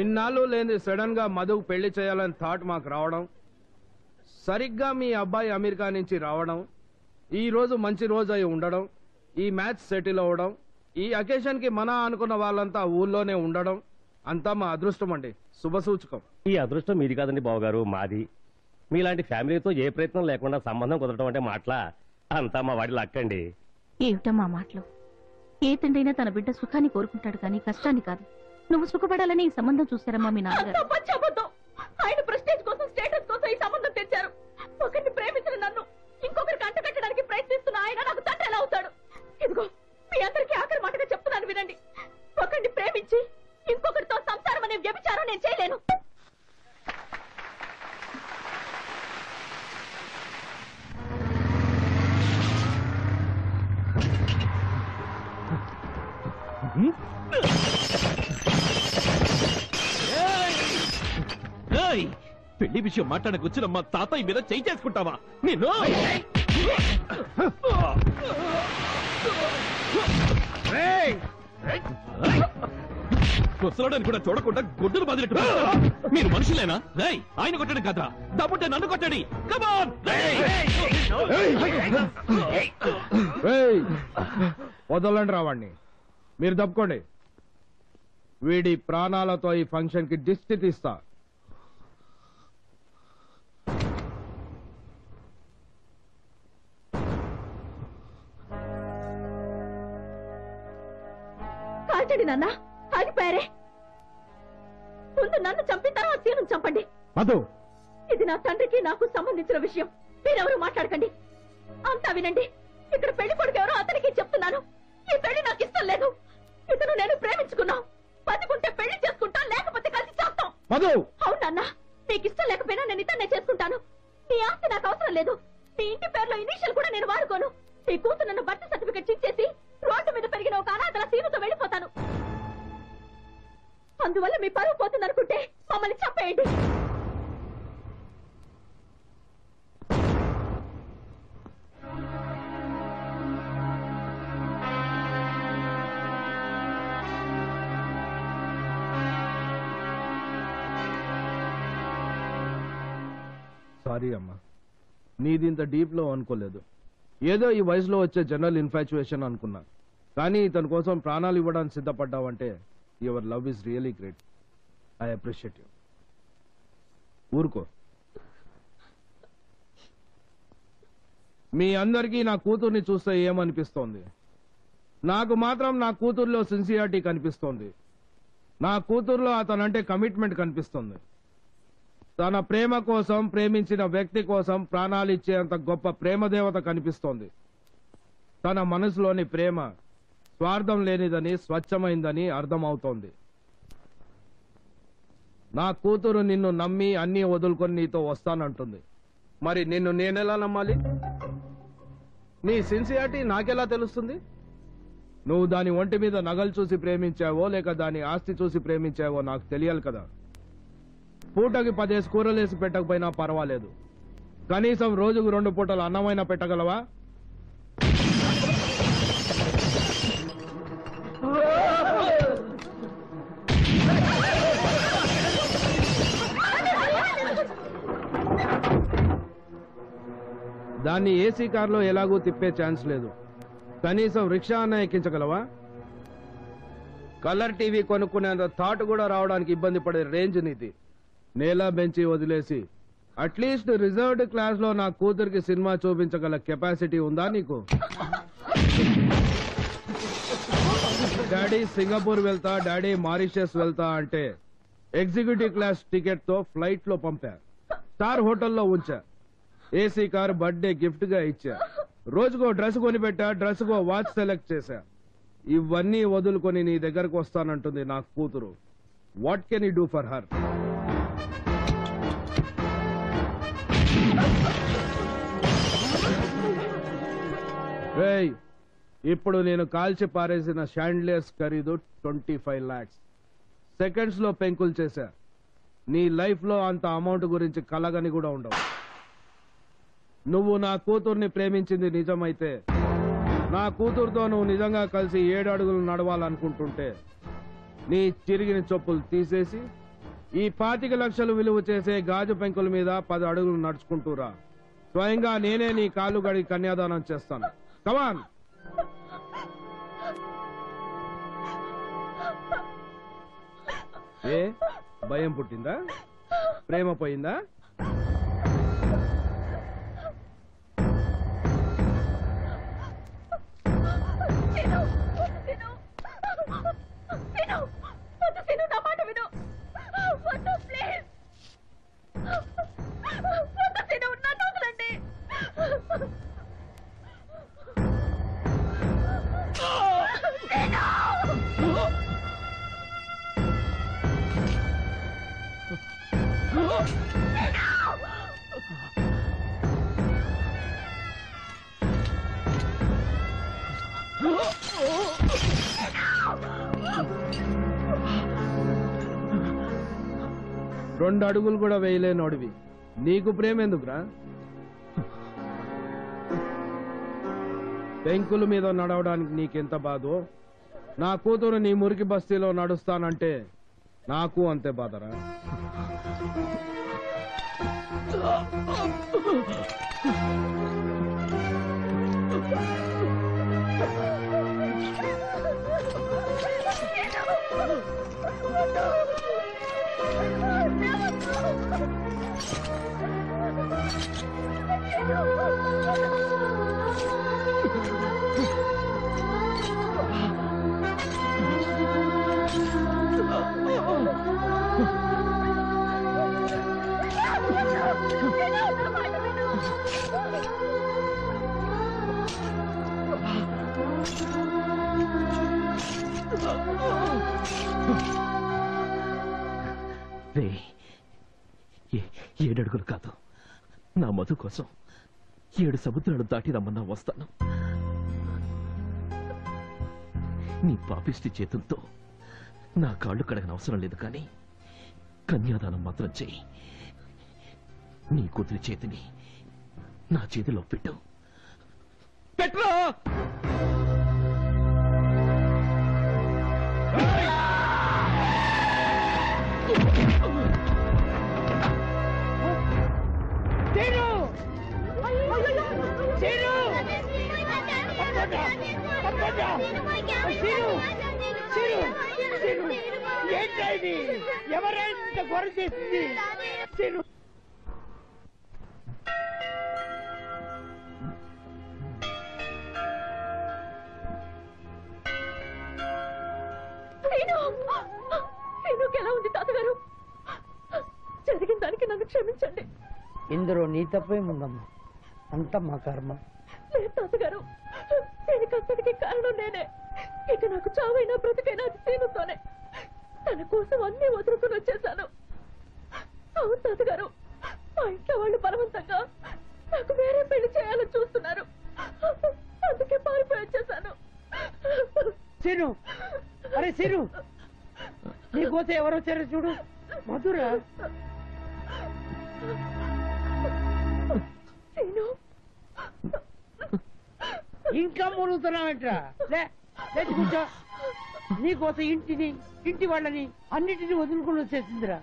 ఇన్నాళ్ళు లేని సడన్ గా మధుకు పెళ్లి చేయాలని థాట్ మాకు రావడం, సరిగ్గా మీ అబ్బాయి అమెరికా నుంచి రావడం, ఈ రోజు మంచి రోజు అయి ఉండడం, ఈ మ్యాచ్ సెటిల్ అవ్వడం, ఈ అకేషన్ కి మన అనుకున్న వాళ్ళంతా ఊళ్ళోనే ఉండడం అంతా మా అదృష్టం అండి, శుభసూచకం. ఈ అదృష్టం మీది కాదండి బావగారు, మాది. మీలాంటి ఫ్యామిలీతో ఏ ప్రయత్నం లేకుండా సంబంధం కుదరటం అంటే మాటలా, అంతా మా వాడి లక్కండి. ఏమిటమ్మా మాటలు? ఏ తండ్రైనా తన బిడ్డ సుఖాన్ని కోరుకుంటాడు కానీ కష్టాన్ని కాదు. నువ్వు సుఖపడాలని ఈ సంబంధం చూస్తారమ్మా మీ నాన్నగారు. ఆయన ప్రెస్టేజ్ కోసం, స్టేటస్ కోసం ఈ సంబంధం తెచ్చారు. ఒకరిని ప్రేమించిన నన్ను ఇంకొకరికి అంటగట్టడానికి ప్రయత్నిస్తున్న ఆయన నాకు తండ్రి ఎలా అవుతాడు? ఇదిగో మీ అందరికీ ఆఖరి మాటగా చెప్తున్నాను వినండి. ఒకరిని ప్రేమించి ఇంకొకరితో సంసారం అనే వ్యభిచారం నేను చేయలేను. పెళ్లి విషయం మాట్లాడకొచ్చిన మా తాతయ్య మీద చేయి చేసుకుంటావా నేను? కొసలడానికి కూడా చూడకుండా గుడ్డలు బాదినట్టు మీరు మనుషులేనా? ఆయన కొట్టడం కదా, దమ్ముంటే నన్ను కొట్టండి. కమాన్! వదలండి రావాణ్ణి, మీరు తప్పుకోండి. వీడి ప్రాణాలతో ఈ ఫంక్షన్ కి దిష్టి తీస్తా. కాల్చండి నాన్న, ఆగిపోయారే. ముందు నన్ను చంపిన తర్వాత సీను చంపండి. మధు, ఇది నా తండ్రికి నాకు సంబంధించిన విషయం. మీరెవరు మాట్లాడకండి. అంతా వినండి. ఇక్కడ పెళ్లి కొడుకు ఎవరో అతనికి చెప్తున్నాను. ఈ పెళ్లి నాకు ఇష్టం లేదు. ఇతను నేను ప్రేమించుకున్నాం. బతికుంటే పెళ్లి చేసుకుంటా, లేకపోతే కలిసి చేస్తాం. మధు! అవునన్నా, మీకు ఇష్టం లేకపోయినా నేను ఇతన్నే చేసుకుంటాను. మీ ఆస్తి నాకు అవసరం లేదు. మీ ఇంటి పేరులో ఇనీషియల్ కూడా నేను వాడుకోను. మీ కూతురు నన్ను బర్త్ సర్టిఫికెట్ ఇచ్చేసి రోడ్డు మీద పెరిగిన ఒక అనాథల సీనుతో వెళ్ళిపోతాను. అందువల్ల మీ పరువు పోతుందనుకుంటే మమ్మల్ని చంపేయండి. సారీ అమ్మా, నీది ఇంత డీప్ లో అనుకోలేదు. ఏదో ఈ వయసులో వచ్చే జనరల్ ఇన్ఫాచ్యుయేషన్ అనుకున్నా. కానీ ఇతని కోసం ప్రాణాలు ఇవ్వడానికి సిద్ధపడ్డావంటే your love is really great. I appreciate you. ఊరుకో. మీ అందరికీ నా కూతుర్ని చూస్తే ఏమనిపిస్తోంది? నాకు మాత్రం నా కూతుర్లో సిన్సియారిటీ కనిపిస్తోంది. నా కూతుర్లో అతనంటే కమిట్మెంట్ కనిపిస్తుంది. తన ప్రేమ కోసం, ప్రేమించిన వ్యక్తి కోసం ప్రాణాలు ఇచ్చేంత గొప్ప ప్రేమదేవత కనిపిస్తోంది. తన మనసులోని ప్రేమ స్వార్థం లేనిదని, స్వచ్ఛమైందని అర్థమవుతోంది. నా కూతురు నిన్ను నమ్మి అన్నీ వదులుకొని నీతో వస్తానంటుంది. మరి నిన్ను నేనెలా నమ్మాలి? నీ సిన్సియారిటీ నాకెలా తెలుస్తుంది? నువ్వు దాని ఒంటి మీద నగలు చూసి ప్రేమించావో లేక దాని ఆస్తి చూసి ప్రేమించావో నాకు తెలియాలి కదా. పూటకి 10 కూరలేసి పెట్టకపోయినా పర్వాలేదు, కనీసం రోజుకు 2 పూటలు అన్నమైనా పెట్టగలవా? దాన్ని ఏసీ కార్లో ఎలాగూ తిప్పే ఛాన్స్ లేదు, కనీసం రిక్షా అన్న ఎక్కించగలవా? కలర్ టీవీ కొనుక్కునేంత థాట్ కూడా రావడానికి ఇబ్బంది పడే రేంజ్ నీది. నేలా బెంచి వదిలేసి అట్లీస్ట్ రిజర్వ్డ్ క్లాస్ లో నా కూతురికి సినిమా చూపించగల కెపాసిటీ ఉందా నీకు? డాడీ సింగపూర్ వెళ్తా, డాడీ మారిషస్ వెళ్తా అంటే ఎగ్జిక్యూటివ్ క్లాస్ టికెట్ తో ఫ్లైట్ లో పంపా, స్టార్ హోటల్లో ఉంచా, ఏసీ కార్ బర్త్డే గిఫ్ట్ గా ఇచ్చా, రోజుకో డ్రెస్ కొనిపెట్టా, డ్రెస్ కో వాచ్ సెలెక్ట్ చేశా. ఇవన్నీ వదులుకొని నీ దగ్గరకు వస్తానంటుంది నా కూతురు. What can you do for her? ఇప్పుడు నేను కాల్చి పారేసిన షాండ్లియర్స్ ఖరీదు 25 lakhs. సెకండ్స్ లో పెంకులు చేశా. నీ లైఫ్ లో అంత అమౌంట్ గురించి కలగని కూడా ఉండవు. నువ్వు నా కూతుర్ని ప్రేమించింది నిజమైతే, నా కూతురుతో నువ్వు నిజంగా కలిసి 7 అడుగులు నడవాలనుకుంటుంటే నీ చిరిగిన చెప్పులు తీసేసి ఈ 25 లక్షలు విలువ చేసే గాజు పెంకుల మీద 10 అడుగులు నడుచుకుంటూరా. స్వయంగా నేనే నీ కాళ్ళు గడి కన్యాదానం చేస్తాను. కమాన్. ఏ భయం పుట్టిందా? ప్రేమ పోయిందా? రెండు అడుగులు కూడా వేయలేనోడివి నీకు ప్రేమ ఎందుకురా? పెంకుల మీద నడవడానికి నీకెంత బాధో, నా కూతురు నీ మురికి బస్తీలో నడుస్తానంటే నాకు అంతే బాధరా. రే 7 అడుగులు కాదు, నా మధు కోసం 7 సముద్రాలు దాటి రమ్మన్నా వస్తాను. నీ పాపిష్టి చేతులతో నా కాళ్ళు కడగన అవసరం లేదు, కానీ కన్యాదానం మాత్రం చెయ్యి. నీ కూతురి చేతిని నా చేతిలో పెట్టు. పెట్రా! ఎవరైనా గొర్రె చేసింది? ఎలా ఉంది తాతగారు? జరిగిన దానికి నన్ను క్షమించండి. ఇందులో నీ తప్పేముందమ్మా, అంతా మా కర్మ. లేదు తాతగారు, దీనికి అంతటికి కారణం నేనే. ఇక నాకు చావైనా బ్రతికైనా అది సీనుతోనే. తన కోసం అన్ని వదులుకుని వచ్చేసాను. అవును తాతగారు, మా ఇంట్లో వాళ్ళు బలవంతంగా నాకు వేరే పెళ్లి చేయాలని చూస్తున్నారు. అందుకే పారిపోయి వచ్చేసాను. సీను, అరే సీను, నీకోసం ఎవరు వచ్చారో చూడు. మధురా. ఇంకా మునుగుతున్నావేంట్రా? లేచి కూర్చో. నీకోసం ఇంటిని, ఇంటి వాళ్ళని, అన్నిటిని వదులుకుని వచ్చేసిందిరా.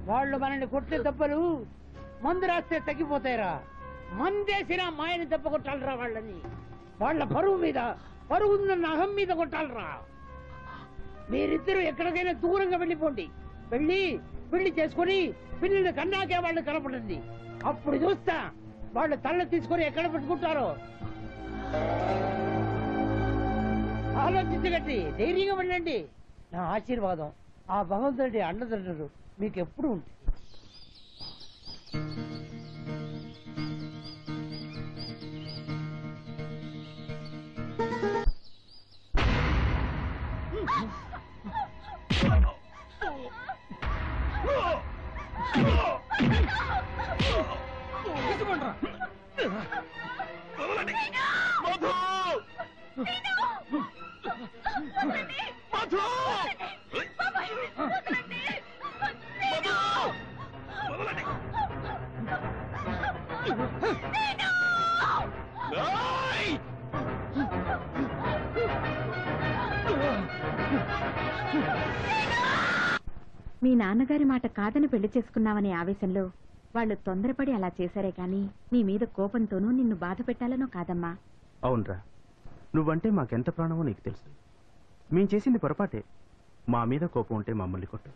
వాళ్ళు మనల్ని కొట్టే దెబ్బలు మందు రాస్తే తగ్గిపోతాయిరా. మందేసిన మాయని దెబ్బ కొట్టాలరా వాళ్ళని. వాళ్ళ పరువు మీద, పరువు ఉందన్న అహం మీద కొట్టాలరా. మీరిద్దరూ ఎక్కడికైనా దూరంగా వెళ్ళిపోండి. పెళ్లి చేసుకుని పిల్లల్ని కన్నాకే వాళ్ళు కనపడండి. అప్పుడు చూస్తా వాళ్ళు తల్ల తీసుకొని ఎక్కడ పెట్టుకుంటారో. ఆలోచించగట్టి ధైర్యంగా వెళ్ళండి. నా ఆశీర్వాదం, ఆ భగవంతుడి అండదండలు మీకు ఎప్పుడు ఉంటుంది. ఏయ్! మీ నాన్నగారి మాట కాదని పెళ్లి చేసుకున్నావనే ఆవేశంలో వాళ్ళు తొందరపడి అలా చేశారే కాని నీ మీద కోపంతోనూ నిన్ను బాధ పెట్టాలనో కాదమ్మా. అవునరా, నువ్వంటే మాకెంత ప్రాణమో నీకు తెలుసు. మేం చేసింది పొరపాటే. మా మీద కోపం ఉంటే మమ్మల్ని కొట్టు,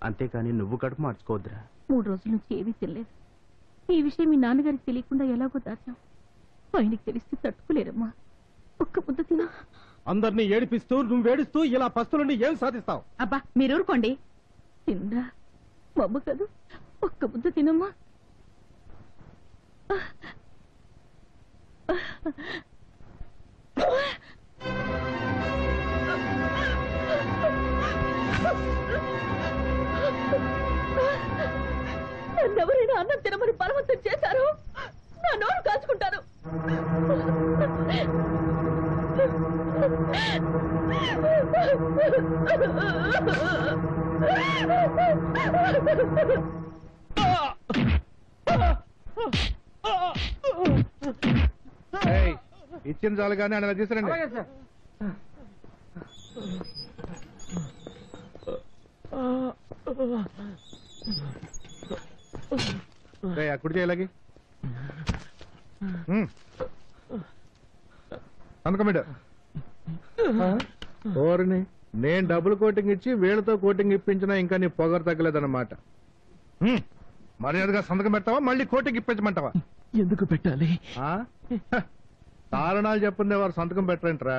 అంతేకాని నువ్వు కడుపు మార్చుకోవద్దురా. 3 రోజుల నుంచి ఏమీ తినలేదు. ఈ విషయం మీ నాన్నగారికి తెలియకుండా ఎలాగో దాచాం. ఆయనకి తెలిస్తే తట్టుకోలేరమ్మా. ఒక్క ముద్ద తిన. అందరినీ ఏడిపిస్తూ నువ్వేడుస్తూ ఇలా పస్తులుండి ఏం సాధిస్తావు? అబ్బా మీరు ఊరుకోండి. తిందా మమ్మ కాదు, ఒక్క ముద్ద తినమ్మా. నన్నెవరైనా అన్నం తినమని బలవంతం చేశారు, నా నోరు కాచుకుంటాను. ఇచ్చిన చాలు కానీ అలా తీసుకురండి. అక్కడ చేయలాగి అనుకోమేడ ఓరిని నేను డబుల్ కోటింగ్ ఇచ్చి వీళ్ళతో కోటింగ్ ఇప్పించినా ఇంకా నీ పొగరు తగ్గలేదన్నమాట. మర్యాదగా సంతకం పెడతావా మళ్ళీ కోటింగ్ ఇప్పించమంటావా? ఎందుకు పెట్టాలి? కారణాలు చెప్పుందే వారు సంతకం పెట్టరేంట్రా?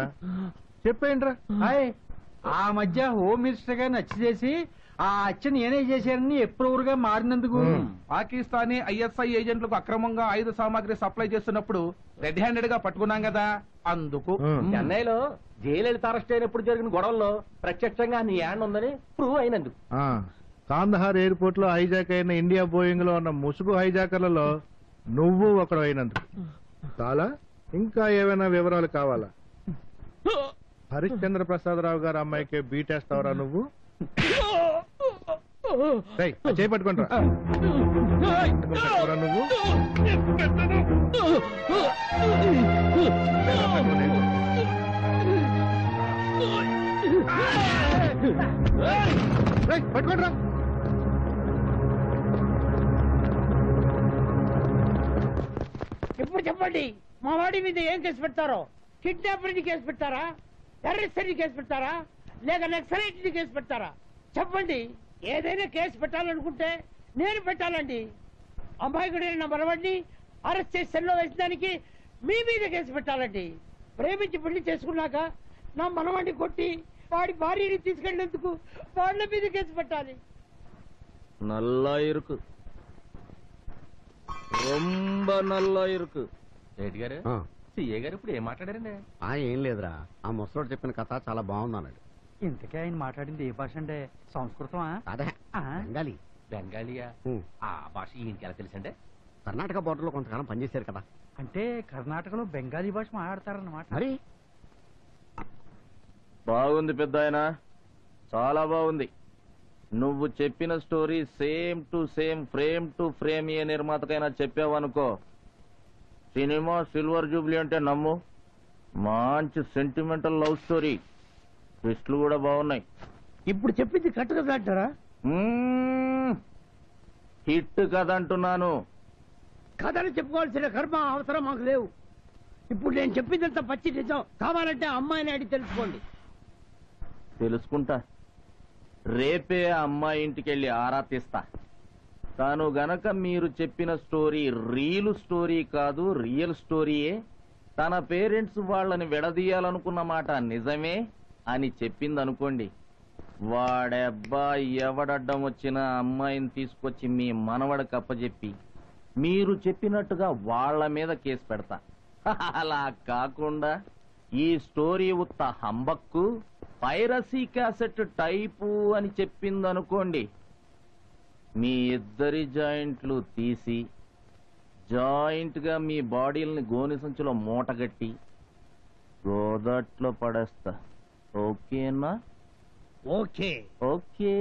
చెప్పేంట్రా? ఆ మధ్య హోమ్ మినిస్టర్ గారిని హత్య చేసి ఆ హత్య నేనే చేశానని ఎప్పుడుగా మారినందుకు పాకిస్తానీ ఐఎస్ఐ ఏజెంట్లకు అక్రమంగా ఆయుధ సామాగ్రి సప్లై చేస్తున్నప్పుడు రెడ్ హ్యాండెడ్ గా పట్టుకున్నాం కదా, అందుకు. చెన్నైలో జయలలిత అరెస్ట్ అయినప్పుడు జరిగిన గొడవల్లో ప్రత్యక్షంగా నీ హ్యాండ్ ఉందని ప్రూవ్ అయినందుకు. కాందహార్ ఎయిర్పోర్ట్ లో హైజాక్ అయిన ఇండియా బోయింగ్ లో ఉన్న ముసుగు హైజాకర్లలో నువ్వు ఒకడు అయినందుకు. చాలా ఇంకా ఏమైనా వివరాలు కావాలా? హరిశ్చంద్ర ప్రసాదరావు గారు అమ్మాయికి బీటేస్తావరా నువ్వు? చేపట్టుకుంటారా నువ్వు? పట్టుకోండిరా. ఇప్పుడు చెప్పండి, మా వాడి మీద ఏం కేసు పెడతారో? కిడ్నాపర్ కేసు పెడతారా, టెర్రరిస్ట్ కేసు పెడతారా, లేక నక్సలైట్ కేసు పెడతారా? చెప్పండి. ఏదైనా కేసు పెట్టాలనుకుంటే నేను పెట్టాలండి. అమాయకుడైన నా మనవాడిని అరెస్ట్ చేసి సెల్లో వేసడానికి మీ మీద కేసు పెట్టాలండి. ప్రేమించి పెళ్లి చేసుకున్నాక నా మనవాడిని కొట్టి వాడి భార్యని తీసుకెళ్లేందుకు వాళ్ళ మీద కేసు పెట్టాలి. నల్లా ఇరుకు, రొంబ నల్లా ఇరుకు. రెడ్డి గారు, సిఏ గారు ఇప్పుడు ఏం మాట్లాడారండి? ఏం లేదురా, ఆ ముసలోడు చెప్పిన కథ చాలా బాగుందన్నాడు. ఇంతకే ఆయన మాట్లాడింది ఏ భాష అంటే? సంస్కృతమా? అదే బెంగాలీ. బెంగాలీయా? ఆ భాష ఈయనకి ఎలా తెలుసంటే? కర్ణాటక బోర్డర్ లో కొంతకాలం పనిచేశారు కదా. అంటే కర్ణాటకలో బెంగాలీ భాష మాట్లాడతారన్నమాట. మరి బాగుంది పెద్ద ఆయన, చాలా బాగుంది. నువ్వు చెప్పిన story same to same, frame to frame ఏ నిర్మాతకైనా చెప్పావనుకో, సినిమా సిల్వర్ జూబ్లీ అంటే నమ్ము. మంచి సెంటిమెంటల్ లవ్ స్టోరీ, ట్విస్టులు కూడా బాగున్నాయి. ఇప్పుడు చెప్పింది కట్టు కదా అంటారా? హిట్ కథ అంటున్నాను. కథని చెప్పుకోవాల్సిన కర్మ అవసరం మాకు లేవు. ఇప్పుడు నేను చెప్పిందంత పచ్చి నిజం. కావాలంటే అమ్మాయిని అడిగి తెలుసుకోండి. తెలుసుకుంటా. రేపే అమ్మాయి ఇంటికెళ్ళి ఆరా తీస్తా. తాను గనక మీరు చెప్పిన స్టోరీ రీల్ స్టోరీ కాదు, రియల్ స్టోరీయే, తన పేరెంట్స్ వాళ్ళని విడదీయాలనుకున్న మాట నిజమే అని చెప్పిందనుకోండి, వాడెబ్బా ఎవడడ్డం వచ్చినా అమ్మాయిని తీసుకొచ్చి మీ మనవడికి అప్పచెప్పి మీరు చెప్పినట్టుగా వాళ్ళ మీద కేసు పెడతా. అలా కాకుండా ఈ స్టోరీ ఉత్త హంబక్కు, పైరసీ క్యాసెట్ టైపు అని చెప్పిందనుకోండి, మీ ఇద్దరి జాయింట్లు తీసి జాయింట్ గా మీ బాడీలని గోని సంచిలో మూటగట్టి గోదట్లో పడేస్తా. ఓకేనా? ఓకే. ఓకే.